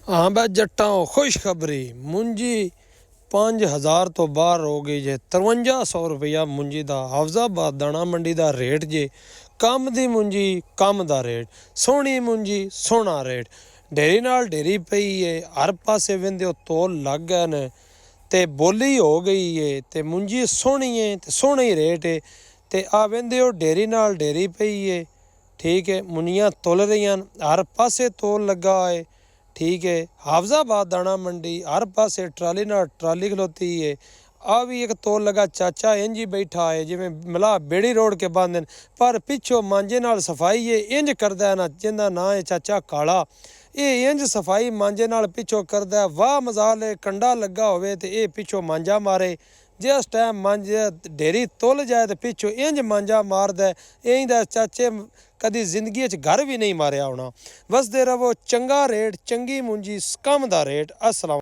हाँ बे जट्टा खुशखबरी मुंजी 5000 तो बाहर हो गई जे 5300 रुपया मुंजी दा हाफजाबाद दाना मंडी दा रेट जे। कम दी मुंजी कम दा रेट, सोहनी मुंजी सोहना रेट। ढेरी नाल ढेरी पई है, हर पासे वेंदे तोल लग गए ने ते बोली हो गई है ते मुंजी सोहनी है ते सोहना ही रेट है ते आ वेंदे हो ढेरी नाल ढेरी पई है। ठीक है, मुनियां तुल रही हैं, हर पासे तोल लगा है। ठीक है, हाफजाबाद दाना मंडी हर पासे ट्राली नाल ट्राली खलोती है। आ भी एक तोल लगा चाचा इंज ही बैठा है जिमें मिला बेड़ी रोड के बांधे, पर पिछो मांजे नाल सफाई है इंज करदा है ना, जिंदा ना है चाचा काला, ये इंज सफाई मांजे नाल पिछो करदा है। वाह मजाल है, कंडा लगा होवे ते ये पिछो मांजा मारे, जिस टाइम मांजे ढेरी तुल जाए तो पिछो इंज मांजा मारदा है। इंज दा चाचे कदी जिंदगी च घर भी नहीं मारिया होना। वसदे रवो, चंगा रेट, चंगी मुंजी, कम दा रेट। अस्सलाम।